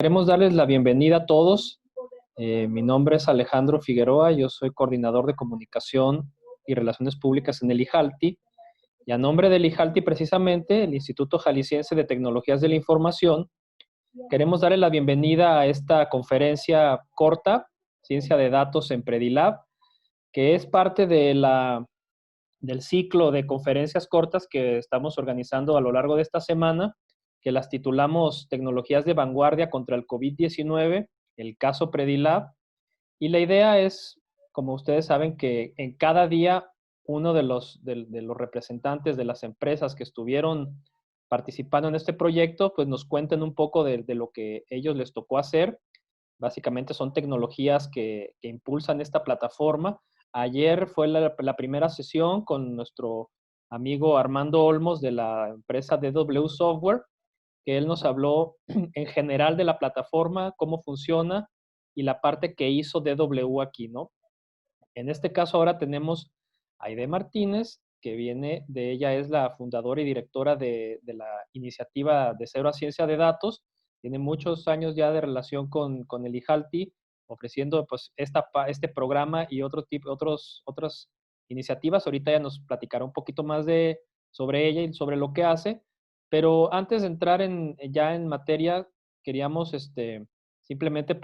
Queremos darles la bienvenida a todos. Mi nombre es Alejandro Figueroa, yo soy coordinador de comunicación y relaciones públicas en el IJALTI. Y a nombre del IJALTI, precisamente, el Instituto Jalisciense de Tecnologías de la Información, queremos darle la bienvenida a esta conferencia corta, Ciencia de Datos en Predilab, que es parte del ciclo de conferencias cortas que estamos organizando a lo largo de esta semana, que las titulamos Tecnologías de Vanguardia contra el COVID-19, el caso Predilab. Y la idea es, como ustedes saben, que en cada día uno de los representantes de las empresas que estuvieron participando en este proyecto, pues nos cuenten un poco de lo que ellos les tocó hacer. Básicamente son tecnologías que impulsan esta plataforma. Ayer fue la primera sesión con nuestro amigo Armando Olmos de la empresa DW Software, que él nos habló en general de la plataforma, cómo funciona y la parte que hizo DW aquí, ¿no? En este caso ahora tenemos a Aide Martínez, que viene de ella, es la fundadora y directora de la iniciativa de Cero a Ciencia de Datos. Tiene muchos años ya de relación con el IJALTI, ofreciendo pues este programa y otras iniciativas. Ahorita ya nos platicará un poquito más sobre ella y sobre lo que hace. Pero antes de entrar ya en materia, queríamos simplemente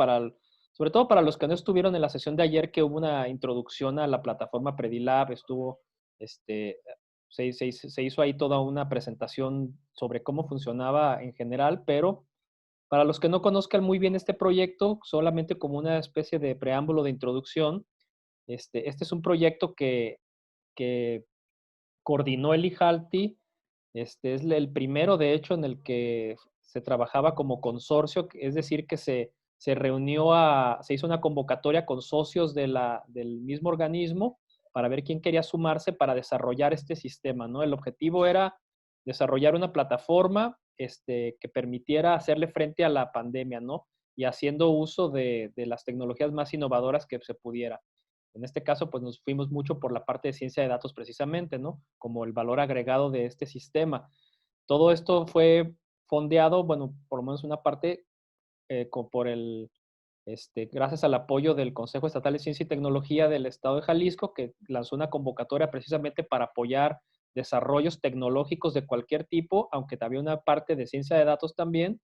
sobre todo para los que no estuvieron en la sesión de ayer, que hubo una introducción a la plataforma Predilab, este, se hizo ahí toda una presentación sobre cómo funcionaba en general, pero para los que no conozcan muy bien este proyecto, solamente como una especie de preámbulo de introducción, este es un proyecto que coordinó el IJALTI. Es el primero, de hecho, en el que se trabajaba como consorcio, es decir, que se hizo una convocatoria con socios del mismo organismo para ver quién quería sumarse para desarrollar este sistema, ¿no? El objetivo era desarrollar una plataforma que permitiera hacerle frente a la pandemia, ¿no? Y haciendo uso de las tecnologías más innovadoras que se pudiera. En este caso, pues nos fuimos mucho por la parte de ciencia de datos precisamente, ¿no? Como el valor agregado de este sistema. Todo esto fue fondeado, bueno, por lo menos una parte, gracias al apoyo del Consejo Estatal de Ciencia y Tecnología del Estado de Jalisco, que lanzó una convocatoria precisamente para apoyar desarrollos tecnológicos de cualquier tipo, aunque había una parte de ciencia de datos también.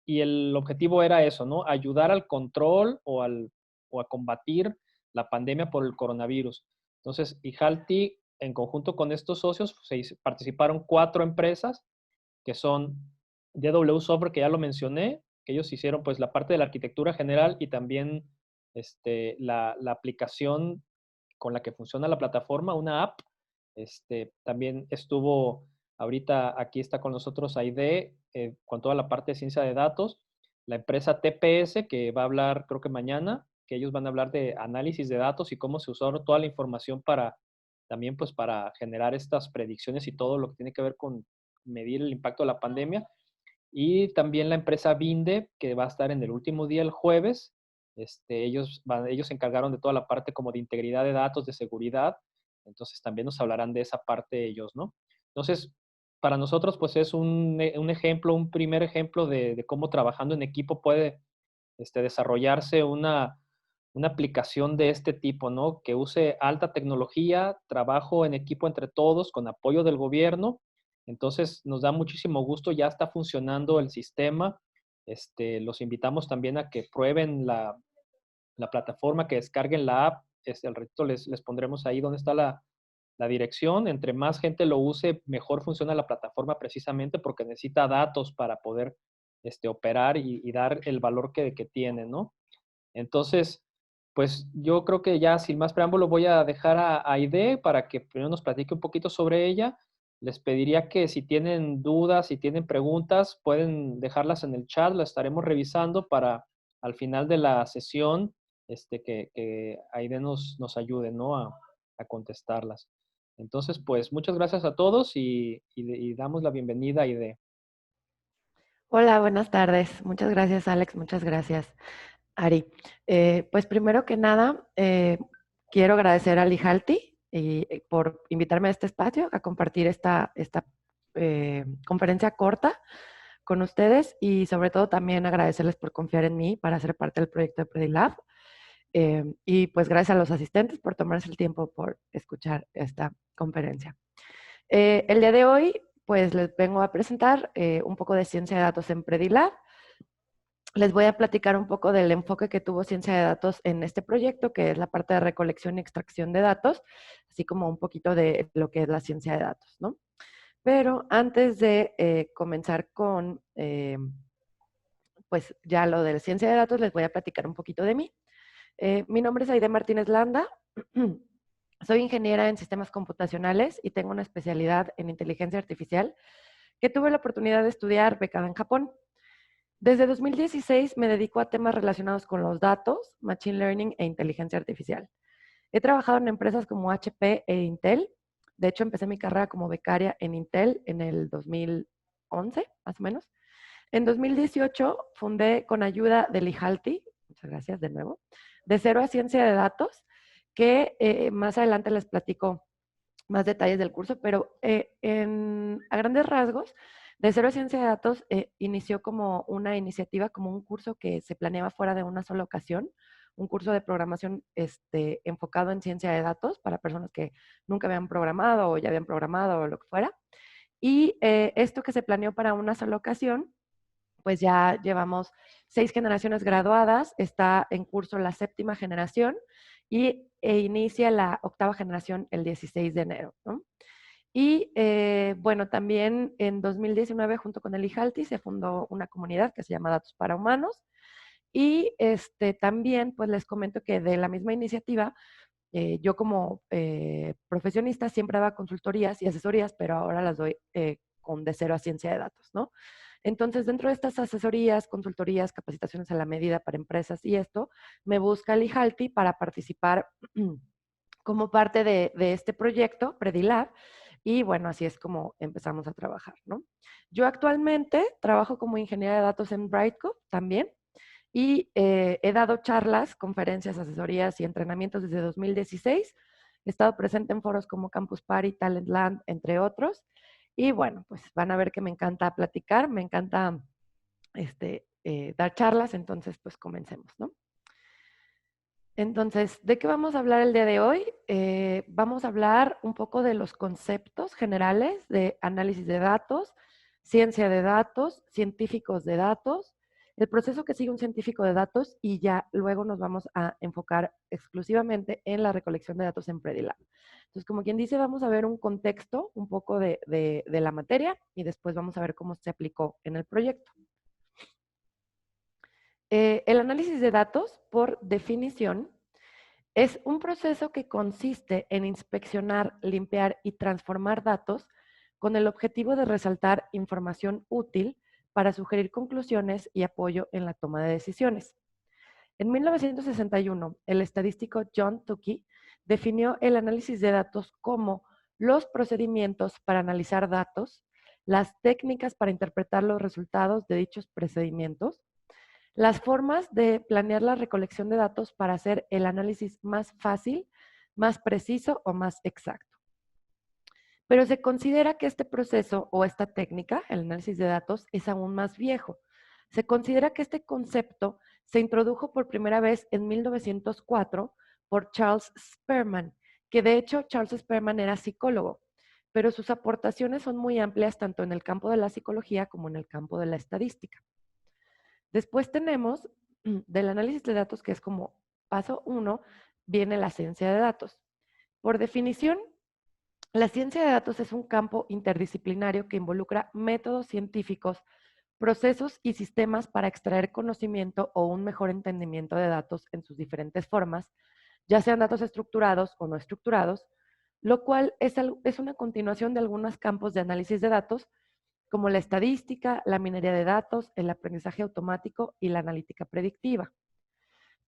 Y el objetivo era eso, ¿no? Ayudar al control o a combatir la pandemia por el coronavirus. Entonces, IJALTI, en conjunto con estos socios, participaron 4 empresas, que son DW Software, que ya lo mencioné, que ellos hicieron pues la parte de la arquitectura general y también la aplicación con la que funciona la plataforma, una app. También estuvo, ahorita aquí está con nosotros Aide, con toda la parte de ciencia de datos, la empresa TPS, que va a hablar creo que mañana, que ellos van a hablar de análisis de datos y cómo se usó toda la información también pues para generar estas predicciones y todo lo que tiene que ver con medir el impacto de la pandemia. Y también la empresa Vinde, que va a estar en el último día, el jueves. Ellos se encargaron de toda la parte como de integridad de datos, de seguridad. Entonces también nos hablarán de esa parte ellos, ¿no? Entonces, para nosotros, pues es un ejemplo, un primer ejemplo de cómo trabajando en equipo puede desarrollarse una aplicación de este tipo, ¿no? Que use alta tecnología, trabajo en equipo entre todos, con apoyo del gobierno. Entonces, nos da muchísimo gusto, ya está funcionando el sistema. Los invitamos también a que prueben la plataforma, que descarguen la app. Al ratito les pondremos ahí donde está la dirección. Entre más gente lo use, mejor funciona la plataforma precisamente porque necesita datos para poder operar y dar el valor que tiene, ¿no? Entonces, pues yo creo que ya sin más preámbulo voy a dejar a Aide para que primero nos platique un poquito sobre ella. Les pediría que si tienen dudas, si tienen preguntas, pueden dejarlas en el chat, las estaremos revisando para al final de la sesión que Aide nos ayude, ¿no? A contestarlas. Entonces, pues muchas gracias a todos y damos la bienvenida a Aide. Hola, buenas tardes. Muchas gracias, Alex. Muchas gracias, Ari. Pues primero que nada, quiero agradecer a Lijalti por invitarme a este espacio a compartir esta conferencia corta con ustedes y sobre todo también agradecerles por confiar en mí para ser parte del proyecto de Predilab. Y pues gracias a los asistentes por tomarse el tiempo por escuchar esta conferencia. El día de hoy pues les vengo a presentar un poco de ciencia de datos en Predilab. Les voy a platicar un poco del enfoque que tuvo ciencia de datos en este proyecto, que es la parte de recolección y extracción de datos, así como un poquito de lo que es la ciencia de datos, ¿no? Pero antes de comenzar con, pues ya lo de la ciencia de datos, les voy a platicar un poquito de mí. Mi nombre es Aide Martínez Landa. Soy ingeniera en sistemas computacionales y tengo una especialidad en inteligencia artificial que tuve la oportunidad de estudiar becada en Japón. Desde 2016 me dedico a temas relacionados con los datos, machine learning e inteligencia artificial. He trabajado en empresas como HP e Intel. De hecho, empecé mi carrera como becaria en Intel en el 2011, más o menos. En 2018 fundé con ayuda de Lijalti, muchas gracias de nuevo, de Cero a Ciencia de Datos, que más adelante les platico más detalles del curso, pero a grandes rasgos, de Cero a Ciencia de Datos inició como una iniciativa, como un curso que se planeaba fuera de una sola ocasión, un curso de programación enfocado en ciencia de datos para personas que nunca habían programado o ya habían programado o lo que fuera. Y esto que se planeó para una sola ocasión, pues ya llevamos 6 generaciones graduadas, está en curso la 7ª generación e inicia la 8ª generación el 16 de enero, ¿no? Y bueno, también en 2019 junto con el IJALTI se fundó una comunidad que se llama Datos para Humanos y también pues les comento que de la misma iniciativa yo como profesionista siempre daba consultorías y asesorías, pero ahora las doy con de cero a ciencia de datos, ¿no? Entonces, dentro de estas asesorías, consultorías, capacitaciones a la medida para empresas y esto, me busca el IJALTI para participar como parte de este proyecto, Predilab, y bueno, así es como empezamos a trabajar, ¿no? Yo actualmente trabajo como ingeniera de datos en Brightcove también, y he dado charlas, conferencias, asesorías y entrenamientos desde 2016. He estado presente en foros como Campus Party, Talentland, entre otros. Y bueno, pues van a ver que me encanta platicar, me encanta dar charlas, entonces pues comencemos, ¿no? Entonces, ¿de qué vamos a hablar el día de hoy? Vamos a hablar un poco de los conceptos generales de análisis de datos, ciencia de datos, científicos de datos, el proceso que sigue un científico de datos y ya luego nos vamos a enfocar exclusivamente en la recolección de datos en Predilab. Entonces, como quien dice, vamos a ver un contexto un poco de la materia y después vamos a ver cómo se aplicó en el proyecto. El análisis de datos, por definición, es un proceso que consiste en inspeccionar, limpiar y transformar datos con el objetivo de resaltar información útil para sugerir conclusiones y apoyo en la toma de decisiones. En 1961, el estadístico John Tukey definió el análisis de datos como los procedimientos para analizar datos, las técnicas para interpretar los resultados de dichos procedimientos, las formas de planear la recolección de datos para hacer el análisis más fácil, más preciso o más exacto. Pero se considera que este proceso o esta técnica, el análisis de datos, es aún más viejo. Se considera que este concepto se introdujo por primera vez en 1904 por Charles Spearman, que de hecho Charles Spearman era psicólogo, pero sus aportaciones son muy amplias tanto en el campo de la psicología como en el campo de la estadística. Después tenemos del análisis de datos, que es como paso 1, viene la ciencia de datos. Por definición, la ciencia de datos es un campo interdisciplinario que involucra métodos científicos, procesos y sistemas para extraer conocimiento o un mejor entendimiento de datos en sus diferentes formas, ya sean datos estructurados o no estructurados, lo cual es una continuación de algunos campos de análisis de datos, como la estadística, la minería de datos, el aprendizaje automático y la analítica predictiva.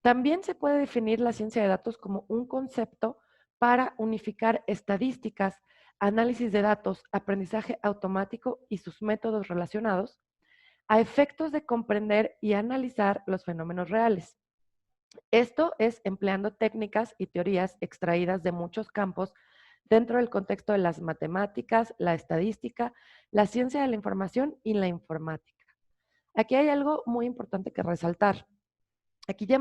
También se puede definir la ciencia de datos como un concepto para unificar estadísticas, análisis de datos, aprendizaje automático y sus métodos relacionados a efectos de comprender y analizar los fenómenos reales. Esto es empleando técnicas y teorías extraídas de muchos campos dentro del contexto de las matemáticas, la estadística, la ciencia de la información y la informática. Aquí hay algo muy importante que resaltar. Aquí ya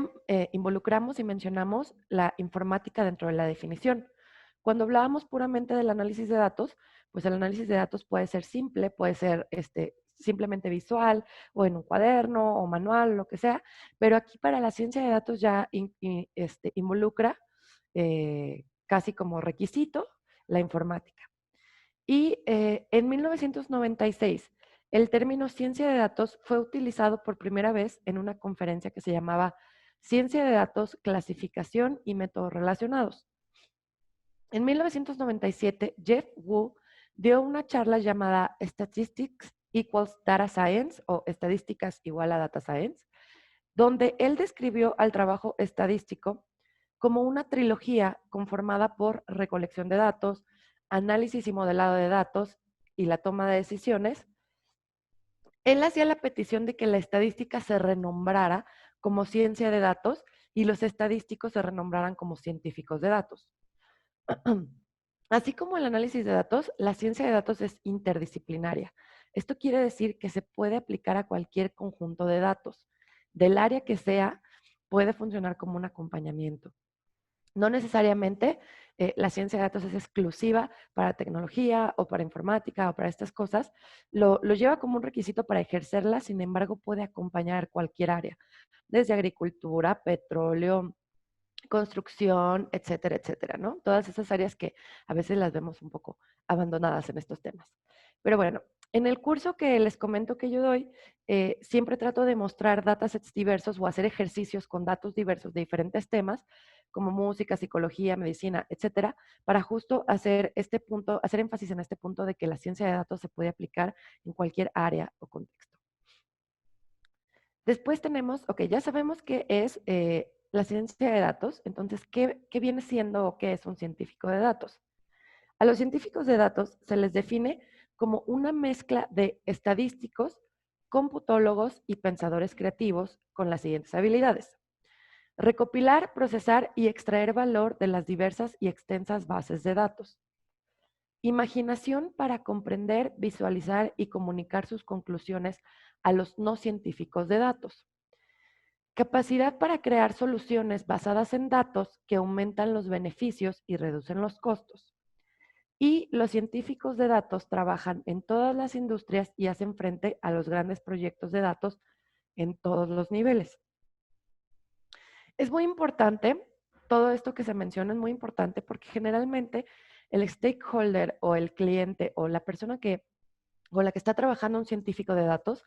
involucramos y mencionamos la informática dentro de la definición. Cuando hablábamos puramente del análisis de datos, pues el análisis de datos puede ser simple, puede ser simplemente visual o en un cuaderno o manual, lo que sea, pero aquí para la ciencia de datos ya involucra casi como requisito la informática. Y en 1996, el término ciencia de datos fue utilizado por primera vez en una conferencia que se llamaba Ciencia de Datos, Clasificación y Métodos Relacionados. En 1997, Jeff Wu dio una charla llamada Statistics Equals Data Science o Estadísticas igual a Data Science, donde él describió al trabajo estadístico como una trilogía conformada por recolección de datos, análisis y modelado de datos y la toma de decisiones. Él hacía la petición de que la estadística se renombrara como ciencia de datos y los estadísticos se renombraran como científicos de datos. Así como el análisis de datos, la ciencia de datos es interdisciplinaria. Esto quiere decir que se puede aplicar a cualquier conjunto de datos. Del área que sea, puede funcionar como un acompañamiento. No necesariamente la ciencia de datos es exclusiva para tecnología o para informática o para estas cosas. Lo lleva como un requisito para ejercerla, sin embargo, puede acompañar cualquier área, desde agricultura, petróleo, construcción, etcétera, etcétera, ¿no? Todas esas áreas que a veces las vemos un poco abandonadas en estos temas. Pero bueno, en el curso que les comento que yo doy, siempre trato de mostrar datasets diversos o hacer ejercicios con datos diversos de diferentes temas, como música, psicología, medicina, etcétera, para justo hacer este punto, hacer énfasis en este punto de que la ciencia de datos se puede aplicar en cualquier área o contexto. Después tenemos, ok, ya sabemos qué es la ciencia de datos, entonces, ¿qué viene siendo o qué es un científico de datos? A los científicos de datos se les define como una mezcla de estadísticos, computólogos y pensadores creativos con las siguientes habilidades. Recopilar, procesar y extraer valor de las diversas y extensas bases de datos. Imaginación para comprender, visualizar y comunicar sus conclusiones a los no científicos de datos. Capacidad para crear soluciones basadas en datos que aumentan los beneficios y reducen los costos. Y los científicos de datos trabajan en todas las industrias y hacen frente a los grandes proyectos de datos en todos los niveles. Es muy importante, todo esto que se menciona es muy importante porque generalmente el stakeholder o el cliente o la persona con la que está trabajando un científico de datos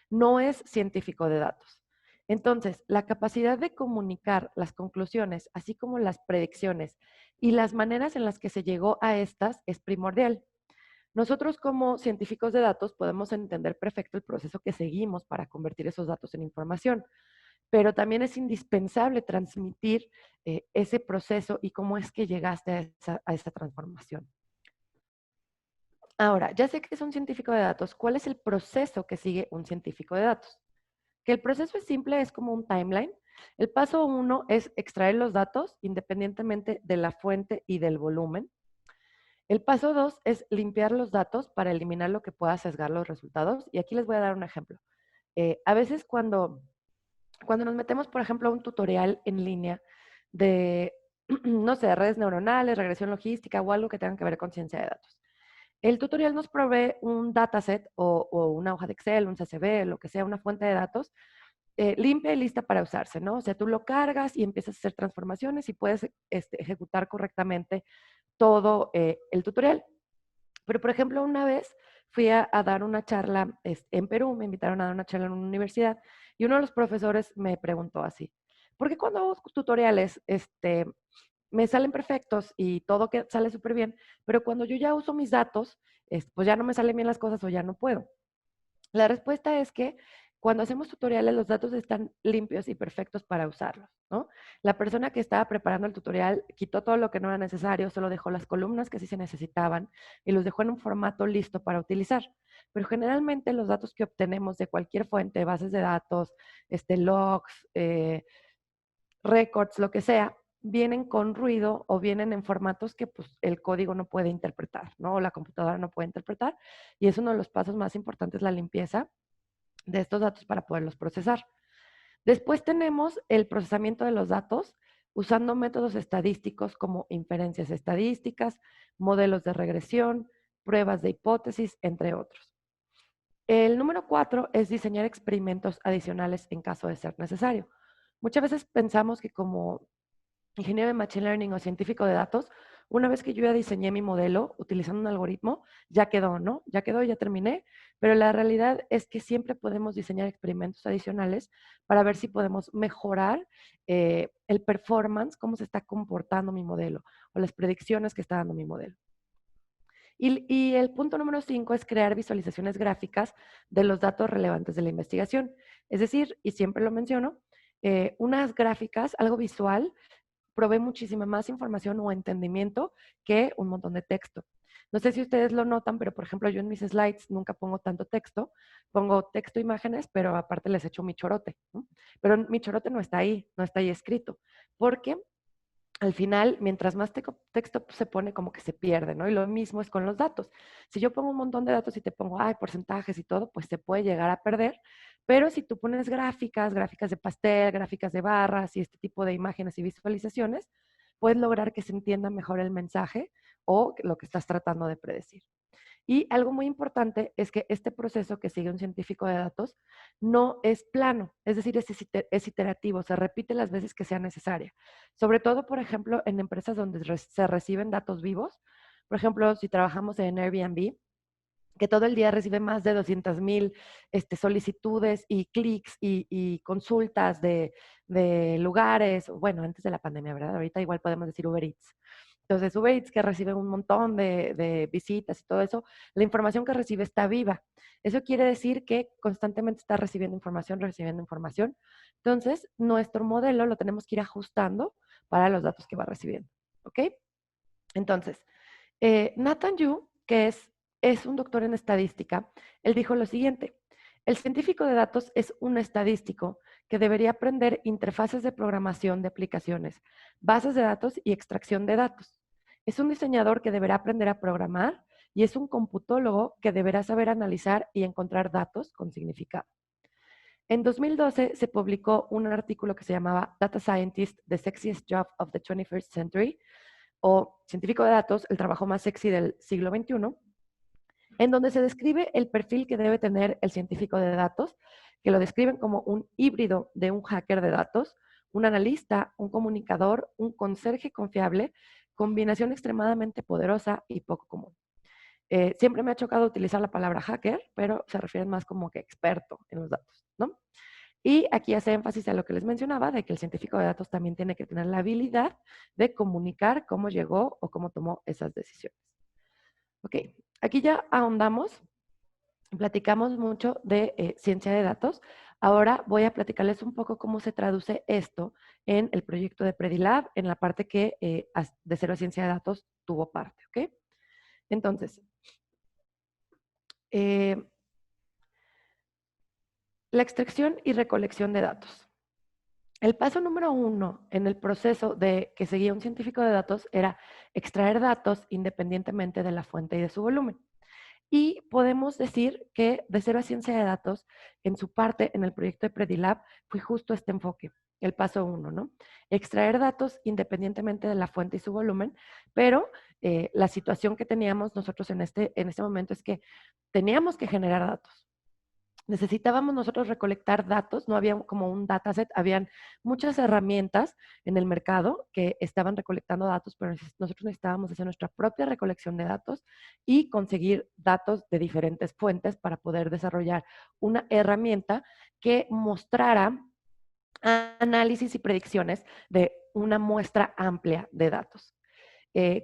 no es científico de datos. Entonces, la capacidad de comunicar las conclusiones, así como las predicciones y las maneras en las que se llegó a estas es primordial. Nosotros como científicos de datos podemos entender perfecto el proceso que seguimos para convertir esos datos en información, pero también es indispensable transmitir ese proceso y cómo es que llegaste a esa transformación. Ahora, ya sé que es un científico de datos. ¿Cuál es el proceso que sigue un científico de datos? Que el proceso es simple, es como un timeline. El paso 1 es extraer los datos independientemente de la fuente y del volumen. El paso 2 es limpiar los datos para eliminar lo que pueda sesgar los resultados. Y aquí les voy a dar un ejemplo. A veces cuando nos metemos, por ejemplo, a un tutorial en línea de, no sé, redes neuronales, regresión logística o algo que tenga que ver con ciencia de datos. El tutorial nos provee un dataset o una hoja de Excel, un CSV, lo que sea, una fuente de datos limpia y lista para usarse, ¿no? O sea, tú lo cargas y empiezas a hacer transformaciones y puedes ejecutar correctamente todo el tutorial. Pero, por ejemplo, una vez fui a dar una charla en Perú, me invitaron a dar una charla en una universidad y uno de los profesores me preguntó así, ¿por qué cuando hago tutoriales me salen perfectos y todo que sale súper bien, pero cuando yo ya uso mis datos, pues ya no me salen bien las cosas o ya no puedo? La respuesta es que cuando hacemos tutoriales los datos están limpios y perfectos para usarlos, ¿no? La persona que estaba preparando el tutorial quitó todo lo que no era necesario, solo dejó las columnas que sí se necesitaban y los dejó en un formato listo para utilizar. Pero generalmente los datos que obtenemos de cualquier fuente, bases de datos, logs, records, lo que sea, vienen con ruido o vienen en formatos que pues, el código no puede interpretar, ¿no? O la computadora no puede interpretar. Y es uno de los pasos más importantes, la limpieza de estos datos para poderlos procesar. Después tenemos el procesamiento de los datos usando métodos estadísticos como inferencias estadísticas, modelos de regresión, pruebas de hipótesis, entre otros. El número 4 es diseñar experimentos adicionales en caso de ser necesario. Muchas veces pensamos que como ingeniero de Machine Learning o científico de datos, una vez que yo ya diseñé mi modelo utilizando un algoritmo, ya quedó, ¿no? Ya quedó, ya terminé, pero la realidad es que siempre podemos diseñar experimentos adicionales para ver si podemos mejorar el performance, cómo se está comportando mi modelo o las predicciones que está dando mi modelo. Y el punto número 5 es crear visualizaciones gráficas de los datos relevantes de la investigación. Es decir, y siempre lo menciono, unas gráficas, algo visual, provee muchísima más información o entendimiento que un montón de texto. No sé si ustedes lo notan, pero por ejemplo yo en mis slides nunca pongo tanto texto, pongo texto, imágenes, pero aparte les echo mi chorote, ¿no? Pero mi chorote no está ahí escrito, porque al final, mientras más texto se pone, como que se pierde, ¿no? Y lo mismo es con los datos. Si yo pongo un montón de datos y te pongo, porcentajes y todo, pues se puede llegar a perder. Pero si tú pones gráficas, gráficas de pastel, gráficas de barras y este tipo de imágenes y visualizaciones, puedes lograr que se entienda mejor el mensaje o lo que estás tratando de predecir. Y algo muy importante es que este proceso que sigue un científico de datos no es plano, es decir, es iterativo, se repite las veces que sea necesaria. Sobre todo, por ejemplo, en empresas donde se reciben datos vivos. Por ejemplo, si trabajamos en Airbnb, que todo el día recibe más de 200,000 solicitudes y clics y consultas de lugares, bueno, antes de la pandemia, ¿verdad? Ahorita igual podemos decir Uber Eats. Entonces, Uber Eats que recibe un montón de visitas y todo eso, la información que recibe está viva. Eso quiere decir que constantemente está recibiendo información, recibiendo información. Entonces, nuestro modelo lo tenemos que ir ajustando para los datos que va recibiendo. ¿Ok? Entonces, Nathan Yu, que es un doctor en estadística, él dijo lo siguiente: el científico de datos es un estadístico que debería aprender interfaces de programación de aplicaciones, bases de datos y extracción de datos. Es un diseñador que deberá aprender a programar y es un computólogo que deberá saber analizar y encontrar datos con significado. En 2012 se publicó un artículo que se llamaba Data Scientist, The Sexiest Job of the 21st Century, o científico de datos, el trabajo más sexy del siglo XXI, en donde se describe el perfil que debe tener el científico de datos, que lo describen como un híbrido de un hacker de datos, un analista, un comunicador, un conserje confiable, combinación extremadamente poderosa y poco común. Siempre me ha chocado utilizar la palabra hacker, pero se refieren más como que experto en los datos, ¿no? Y aquí hace énfasis a lo que les mencionaba, de que el científico de datos también tiene que tener la habilidad de comunicar cómo llegó o cómo tomó esas decisiones. Ok, aquí ya ahondamos, platicamos mucho de ciencia de datos. Ahora voy a platicarles un poco cómo se traduce esto en el proyecto de Predilab, en la parte que de Cero a Ciencia de Datos tuvo parte, ¿ok? Entonces, la extracción y recolección de datos. El paso número 1 en el proceso de que seguía un científico de datos era extraer datos independientemente de la fuente y de su volumen. Y podemos decir que de Cero a Ciencia de Datos, en su parte, en el proyecto de Predilab, fue justo este enfoque, el paso 1, ¿no? Extraer datos independientemente de la fuente y su volumen, pero la situación que teníamos nosotros en este momento es que teníamos que generar datos. Necesitábamos nosotros recolectar datos, no había como un dataset, habían muchas herramientas en el mercado que estaban recolectando datos, pero nosotros necesitábamos hacer nuestra propia recolección de datos y conseguir datos de diferentes fuentes para poder desarrollar una herramienta que mostrara análisis y predicciones de una muestra amplia de datos.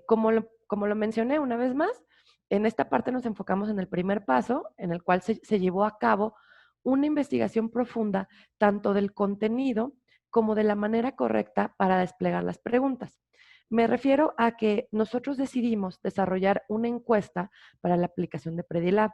Como lo mencioné una vez más, en esta parte nos enfocamos en el primer paso, en el cual se llevó a cabo una investigación profunda tanto del contenido como de la manera correcta para desplegar las preguntas. Me refiero a que nosotros decidimos desarrollar una encuesta para la aplicación de Predilab.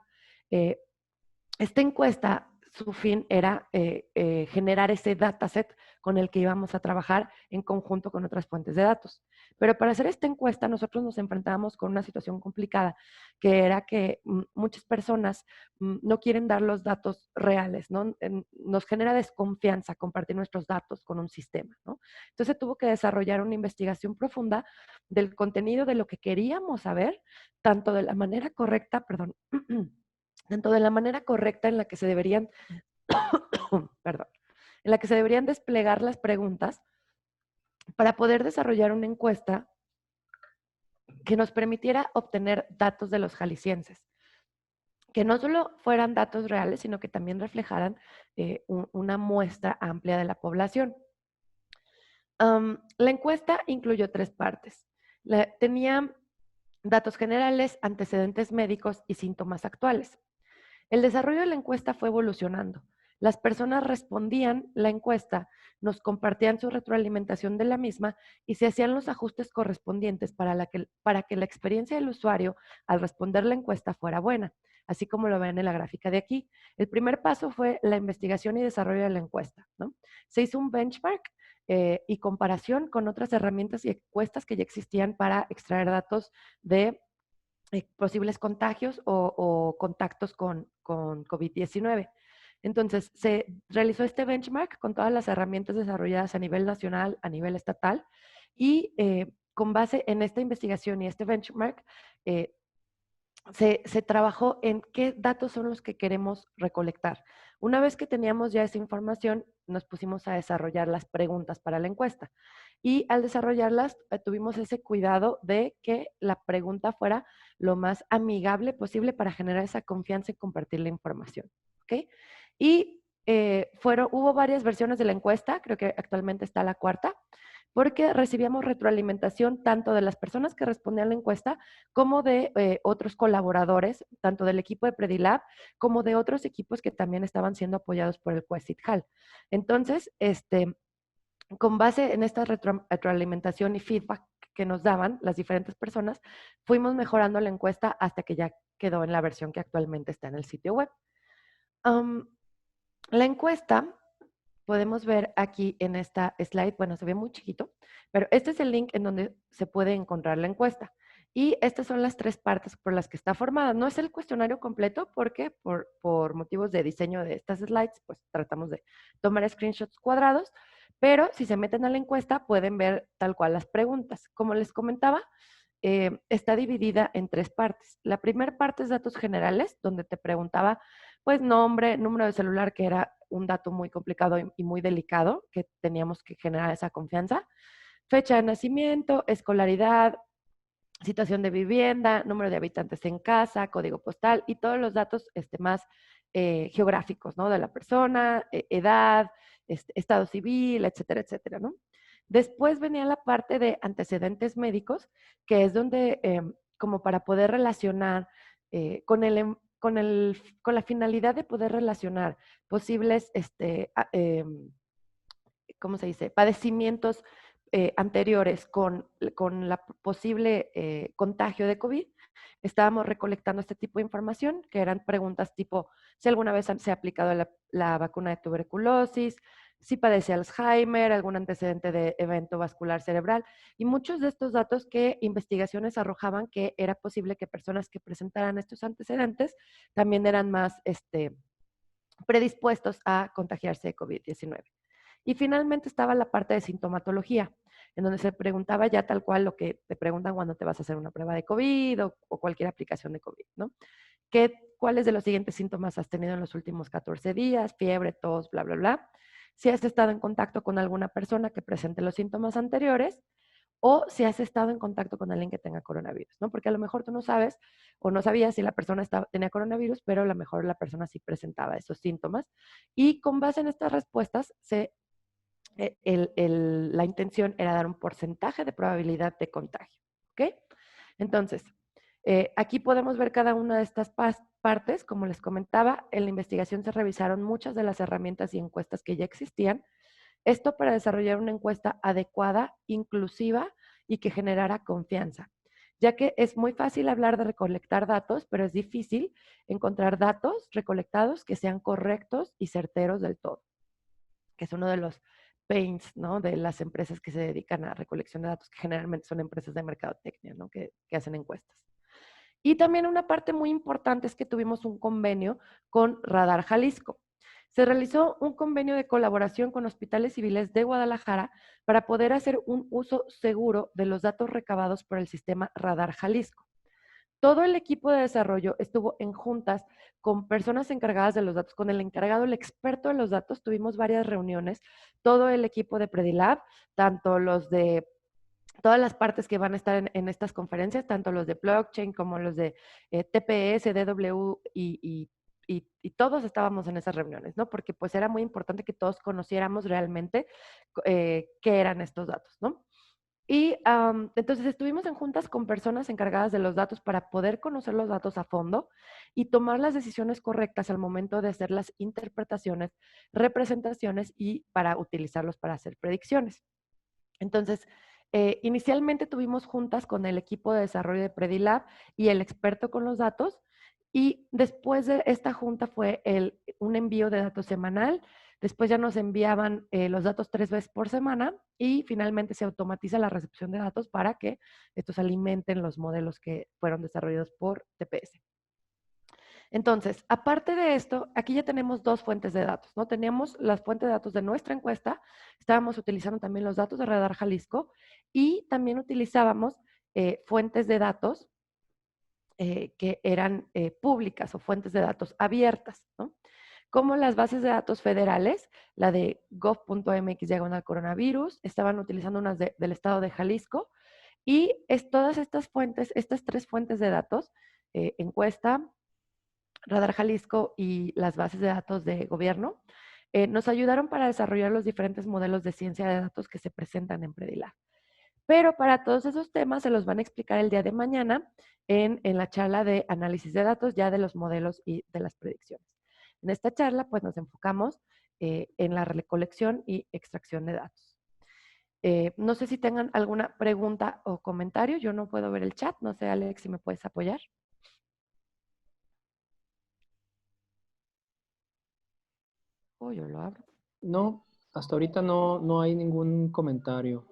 Esta encuesta, su fin era generar ese dataset con el que íbamos a trabajar en conjunto con otras fuentes de datos. Pero para hacer esta encuesta nosotros nos enfrentábamos con una situación complicada, que era que muchas personas no quieren dar los datos reales, ¿no? Nos genera desconfianza compartir nuestros datos con un sistema, ¿no? Entonces tuvo que desarrollar una investigación profunda del contenido de lo que queríamos saber, tanto de la manera correcta, perdón, tanto de la manera correcta en la que se deberían, perdón, en la que se deberían desplegar las preguntas para poder desarrollar una encuesta que nos permitiera obtener datos de los jaliscienses, que no solo fueran datos reales, sino que también reflejaran una muestra amplia de la población. La encuesta incluyó 3 partes. Tenía datos generales, antecedentes médicos y síntomas actuales. El desarrollo de la encuesta fue evolucionando. Las personas respondían la encuesta, nos compartían su retroalimentación de la misma y se hacían los ajustes correspondientes para que la experiencia del usuario al responder la encuesta fuera buena, así como lo ven en la gráfica de aquí. El primer paso fue la investigación y desarrollo de la encuesta, ¿no? Se hizo un benchmark y comparación con otras herramientas y encuestas que ya existían para extraer datos de posibles contagios o contactos con COVID-19. Entonces, se realizó este benchmark con todas las herramientas desarrolladas a nivel nacional, a nivel estatal, y con base en esta investigación y este benchmark, se trabajó en qué datos son los que queremos recolectar. Una vez que teníamos ya esa información, nos pusimos a desarrollar las preguntas para la encuesta. Y al desarrollarlas, tuvimos ese cuidado de que la pregunta fuera lo más amigable posible para generar esa confianza y compartir la información. ¿Ok? Y hubo varias versiones de la encuesta, creo que actualmente está la cuarta, porque recibíamos retroalimentación tanto de las personas que respondían a la encuesta como de otros colaboradores, tanto del equipo de Predilab como de otros equipos que también estaban siendo apoyados por el CUESIT-HAL. Entonces, con base en esta retroalimentación y feedback que nos daban las diferentes personas, fuimos mejorando la encuesta hasta que ya quedó en la versión que actualmente está en el sitio web. La encuesta, podemos ver aquí en esta slide, bueno, se ve muy chiquito, pero este es el link en donde se puede encontrar la encuesta. Y estas son las 3 partes por las que está formada. No es el cuestionario completo porque por motivos de diseño de estas slides, pues tratamos de tomar screenshots cuadrados, pero si se meten a la encuesta pueden ver tal cual las preguntas. Como les comentaba, está dividida en 3 partes. La primera parte es datos generales, donde te preguntaba, pues, nombre, número de celular, que era un dato muy complicado y muy delicado, que teníamos que generar esa confianza. Fecha de nacimiento, escolaridad, situación de vivienda, número de habitantes en casa, código postal y todos los datos más geográficos, ¿no? De la persona, edad, estado civil, etcétera, etcétera, ¿no? Después venía la parte de antecedentes médicos, que es donde, como para poder relacionar con la finalidad de poder relacionar posibles, ¿cómo se dice? Padecimientos anteriores con la posible contagio de COVID, estábamos recolectando este tipo de información, que eran preguntas tipo, si alguna vez se ha aplicado la vacuna de tuberculosis, si padece Alzheimer, algún antecedente de evento vascular cerebral, y muchos de estos datos que investigaciones arrojaban que era posible que personas que presentaran estos antecedentes también eran más predispuestos a contagiarse de COVID-19. Y finalmente estaba la parte de sintomatología, en donde se preguntaba ya tal cual lo que te preguntan cuando te vas a hacer una prueba de COVID o cualquier aplicación de COVID, ¿no? ¿Cuáles de los siguientes síntomas has tenido en los últimos 14 días? Fiebre, tos, bla, bla, bla. Si has estado en contacto con alguna persona que presente los síntomas anteriores o si has estado en contacto con alguien que tenga coronavirus, ¿no? Porque a lo mejor tú no sabes o no sabías si la persona tenía coronavirus, pero a lo mejor la persona sí presentaba esos síntomas. Y con base en estas respuestas la intención era dar un porcentaje de probabilidad de contagio. ¿Ok? Entonces, aquí podemos ver cada una de estas partes. Como les comentaba, en la investigación se revisaron muchas de las herramientas y encuestas que ya existían. Esto para desarrollar una encuesta adecuada, inclusiva y que generara confianza, ya que es muy fácil hablar de recolectar datos, pero es difícil encontrar datos recolectados que sean correctos y certeros del todo, que es uno de los pains, ¿no? De las empresas que se dedican a recolección de datos, que generalmente son empresas de mercadotecnia, ¿no? Que hacen encuestas. Y también una parte muy importante es que tuvimos un convenio con Radar Jalisco. Se realizó un convenio de colaboración con hospitales civiles de Guadalajara para poder hacer un uso seguro de los datos recabados por el sistema Radar Jalisco. Todo el equipo de desarrollo estuvo en juntas con personas encargadas de los datos, con el encargado, el experto de los datos. Tuvimos varias reuniones, todo el equipo de Predilab, tanto los de todas las partes que van a estar en estas conferencias, tanto los de blockchain como los de TPS, DW y todos estábamos en esas reuniones, ¿no? Porque pues era muy importante que todos conociéramos realmente qué eran estos datos, ¿no? Y entonces estuvimos en juntas con personas encargadas de los datos para poder conocer los datos a fondo y tomar las decisiones correctas al momento de hacer las interpretaciones, representaciones y para utilizarlos para hacer predicciones. Entonces, inicialmente tuvimos juntas con el equipo de desarrollo de Predilab y el experto con los datos, y después de esta junta fue un envío de datos semanal. Después ya nos enviaban los datos 3 veces por semana y finalmente se automatiza la recepción de datos para que estos alimenten los modelos que fueron desarrollados por TPS. Entonces, aparte de esto, aquí ya tenemos dos fuentes de datos, ¿no? Teníamos las fuentes de datos de nuestra encuesta, estábamos utilizando también los datos de Radar Jalisco y también utilizábamos fuentes de datos que eran públicas o fuentes de datos abiertas, ¿no? Como las bases de datos federales, la de gov.mx/coronavirus, estaban utilizando unas del estado de Jalisco, y todas estas fuentes, estas tres fuentes de datos, encuesta, Radar Jalisco y las bases de datos de gobierno, nos ayudaron para desarrollar los diferentes modelos de ciencia de datos que se presentan en Predilab. Pero para todos esos temas se los van a explicar el día de mañana en la charla de análisis de datos, ya de los modelos y de las predicciones. En esta charla, pues nos enfocamos en la recolección y extracción de datos. No sé si tengan alguna pregunta o comentario. Yo no puedo ver el chat. No sé, Alex, si me puedes apoyar. Oh, yo lo abro. No, hasta ahorita no hay ningún comentario.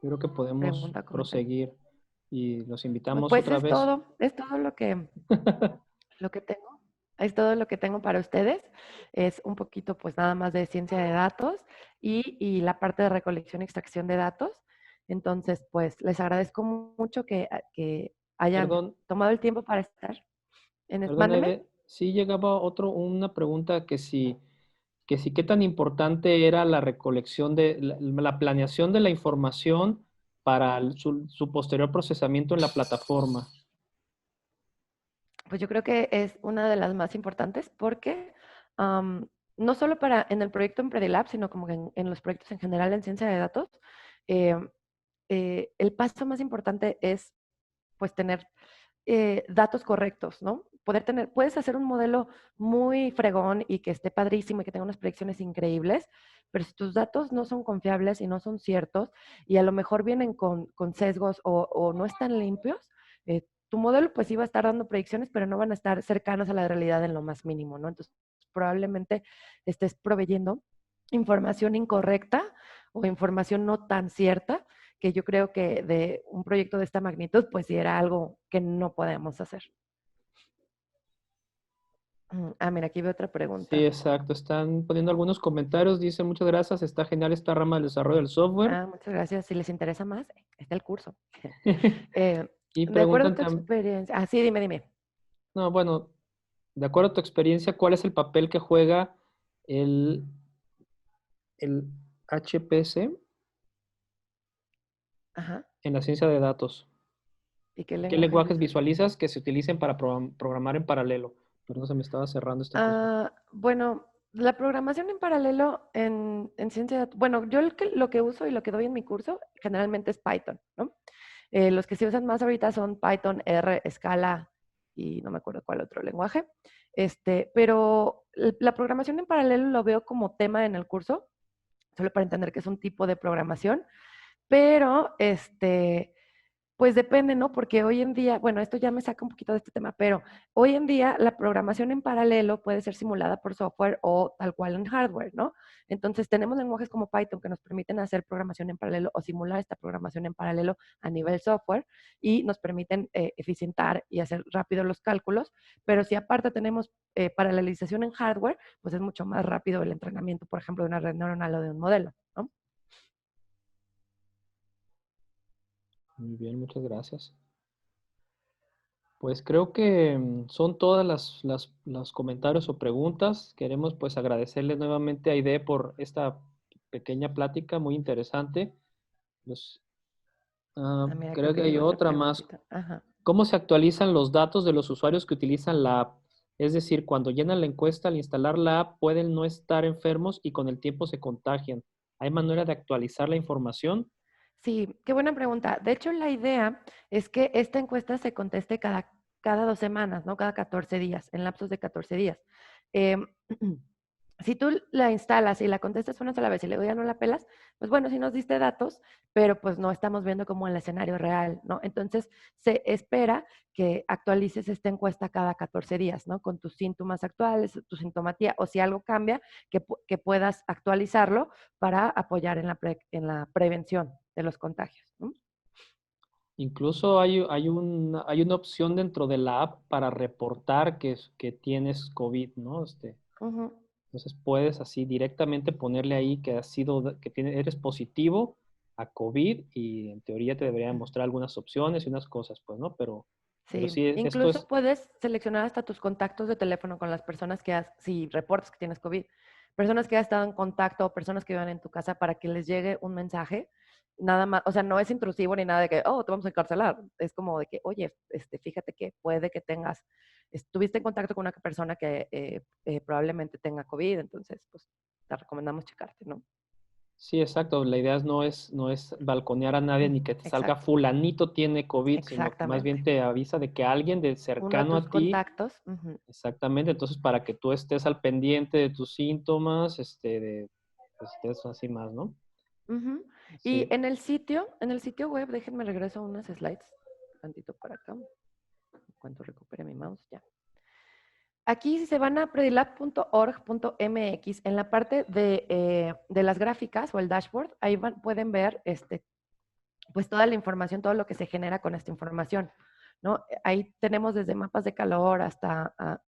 Yo creo que podemos Pregunta, comentario. proseguir y los invitamos Pues otra vez. es todo lo que tengo. Es todo lo que tengo para ustedes. Es un poquito, pues nada más de ciencia de datos y la parte de recolección y extracción de datos. Entonces, pues les agradezco mucho que hayan Perdón, tomado el tiempo para estar perdón, Mándeme. Aide, sí llegaba una pregunta que sí, qué tan importante era la recolección la planeación de la información para su posterior procesamiento en la plataforma. Pues yo creo que es una de las más importantes porque no solo en el proyecto en Predilab, sino como que en los proyectos en general en ciencia de datos, eh, el paso más importante es pues tener datos correctos, ¿no? Puedes hacer un modelo muy fregón y que esté padrísimo y que tenga unas predicciones increíbles, pero si tus datos no son confiables y no son ciertos y a lo mejor vienen con sesgos o no están limpios, tu modelo pues iba a estar dando predicciones, pero no van a estar cercanas a la realidad en lo más mínimo, ¿no? Entonces, probablemente estés proveyendo información incorrecta o información no tan cierta, que yo creo que de un proyecto de esta magnitud, pues sí era algo que no podemos hacer. Mira, aquí veo otra Sí, pregunta. exacto. Están poniendo algunos comentarios. Dice, muchas gracias. Está genial esta rama del desarrollo del software. Muchas gracias. Si les interesa más, está el curso. Y De acuerdo a preguntan tu también, experiencia. Sí, dime. no, bueno, de acuerdo a tu experiencia, ¿cuál es el papel que juega el, el HPC Ajá. en la ciencia de datos? ¿Y qué ¿Qué lenguajes lenguajes visualizas? visualizas que se utilicen para programar en paralelo? Perdón, se me estaba cerrando esta cosa. Bueno, la programación en paralelo en ciencia de datos. Bueno, yo lo que uso y lo que doy en mi curso generalmente es Python, ¿no? Los que se usan más ahorita son Python, R, Scala y no me acuerdo cuál otro lenguaje. Pero la programación en paralelo lo veo como tema en el curso, solo para entender que es un tipo de programación, pero Pues depende, ¿no? Porque hoy en día, bueno, esto ya me saca un poquito de este tema, pero hoy en día la programación en paralelo puede ser simulada por software o tal cual en hardware, ¿no? Entonces tenemos lenguajes como Python que nos permiten hacer programación en paralelo o simular esta programación en paralelo a nivel software y nos permiten eficientar y hacer rápido los cálculos, pero si aparte tenemos paralelización en hardware, pues es mucho más rápido el entrenamiento, por ejemplo, de una red neuronal o de un modelo, ¿no? Muy bien, muchas gracias. Pues creo que son todas los comentarios o preguntas. Queremos pues agradecerle nuevamente a Aide por esta pequeña plática muy interesante. Los- Ah, mira, creo creo que que hay llegó otra otra más. preguntita. Ajá. ¿Cómo se actualizan los datos de los usuarios que utilizan la app? Es decir, cuando llenan la encuesta al instalar la app pueden no estar enfermos y con el tiempo se contagian. ¿Hay manera de actualizar la información? Sí, qué buena pregunta. De hecho, la idea es que esta encuesta se conteste cada 2 semanas, ¿no? Cada 14 días, en lapsos de 14 días. Em, si tú la instalas y la contestas una sola vez y luego ya no la pelas, pues bueno, sí nos diste datos, pero pues no estamos viendo como el escenario real, ¿no? Entonces, se espera que actualices esta encuesta cada 14 días, ¿no? Con tus síntomas actuales, tu sintomatía, o si algo cambia, que puedas actualizarlo para apoyar en la prevención de los contagios, ¿no? Incluso hay una opción dentro de la app para reportar que tienes COVID, ¿no? Ujú. Entonces puedes así directamente ponerle ahí que eres positivo a COVID y en teoría te deberían mostrar algunas opciones y unas cosas, pues, ¿no? Pero Sí, sí, esto incluso es, puedes seleccionar hasta tus contactos de teléfono con las personas si reportas que tienes COVID, personas que has estado en contacto o personas que vivan en tu casa para que les llegue un mensaje, nada más, o sea, no es intrusivo ni nada de que, oh, te vamos a encarcelar, es como de que, oye, fíjate que puede que estuviste en contacto con una persona que probablemente tenga COVID, entonces, pues, te recomendamos checarte, ¿no? sí, exacto. La idea no es balconear a nadie ni que te salga Exacto, fulanito tiene COVID, sino que más bien exactamente. te avisa de que alguien de Uno de cercano tus a ti. contactos, ujú, Exactamente, entonces para que tú estés al pendiente de tus síntomas, pues estés así más, ¿no? ujú. Y Sí, en el sitio web, déjenme regreso unas slides, tantito para acá, en cuanto recupere mi mouse, ya. Aquí si se van a predilab.org.mx, en la parte de las gráficas o el dashboard, ahí pueden ver pues toda la información, todo lo que se genera con esta información, ¿no? Ahí tenemos desde mapas de calor hasta a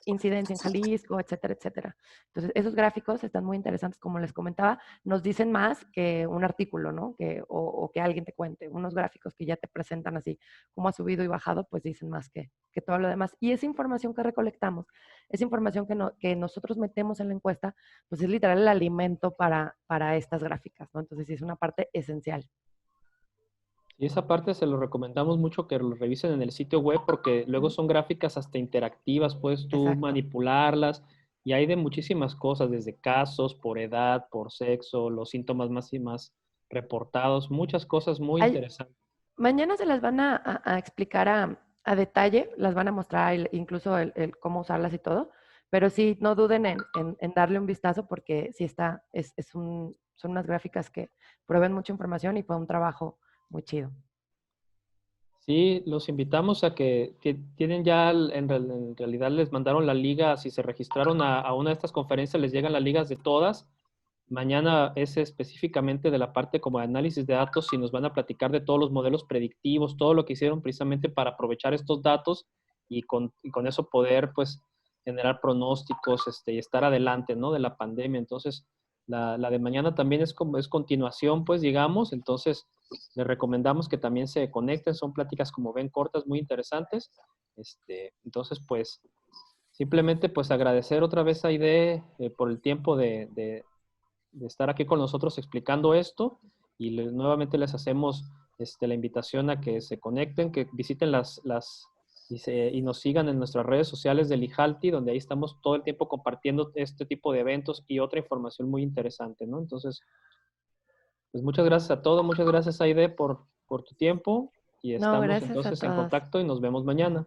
incidencia en Jalisco, etcétera, etcétera. Entonces, esos gráficos están muy interesantes, como les comentaba, nos dicen más que un artículo, ¿no? O que alguien te cuente. Unos gráficos que ya te presentan así, cómo ha subido y bajado, pues dicen más que todo lo demás. Y esa información que recolectamos, esa información que nosotros metemos en la encuesta, pues es literal el alimento para estas gráficas, ¿no? Entonces, sí es una parte esencial. y esa parte se lo recomendamos mucho que lo revisen en el sitio web porque luego son gráficas hasta interactivas, puedes tú Exacto. manipularlas y hay de muchísimas cosas, desde casos, por edad, por sexo, los síntomas más y más reportados, muchas cosas muy Hay, interesantes. mañana se las van a explicar a detalle, las van a mostrar incluso el cómo usarlas y todo, pero sí, no duden en darle un vistazo porque sí son unas gráficas que prueben mucha información y fue un trabajo muy chido. Sí, los invitamos a que tienen ya, en realidad les mandaron la liga, si se registraron a una de estas conferencias, les llegan las ligas de todas. Mañana es específicamente de la parte como de análisis de datos y nos van a platicar de todos los modelos predictivos, todo lo que hicieron precisamente para aprovechar estos datos y con eso poder pues generar pronósticos y estar adelante, ¿no? De la pandemia. Entonces, la de mañana también es como es continuación, pues digamos, entonces les recomendamos que también se conecten, son pláticas como ven cortas, muy interesantes. Entonces, pues simplemente pues agradecer otra vez a Aide por el tiempo de estar aquí con nosotros explicando esto y nuevamente les hacemos la invitación a que se conecten, que visiten y nos sigan en nuestras redes sociales del IJALTI, donde ahí estamos todo el tiempo compartiendo este tipo de eventos y otra información muy interesante, ¿no? Entonces, pues muchas gracias a todos, muchas gracias Aide por tu tiempo y No, estamos gracias a entonces en todos. contacto y nos vemos mañana.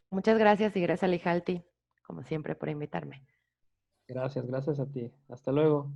Muchas gracias y gracias a Lijalti, como siempre, por invitarme. Gracias, gracias a ti. Hasta luego.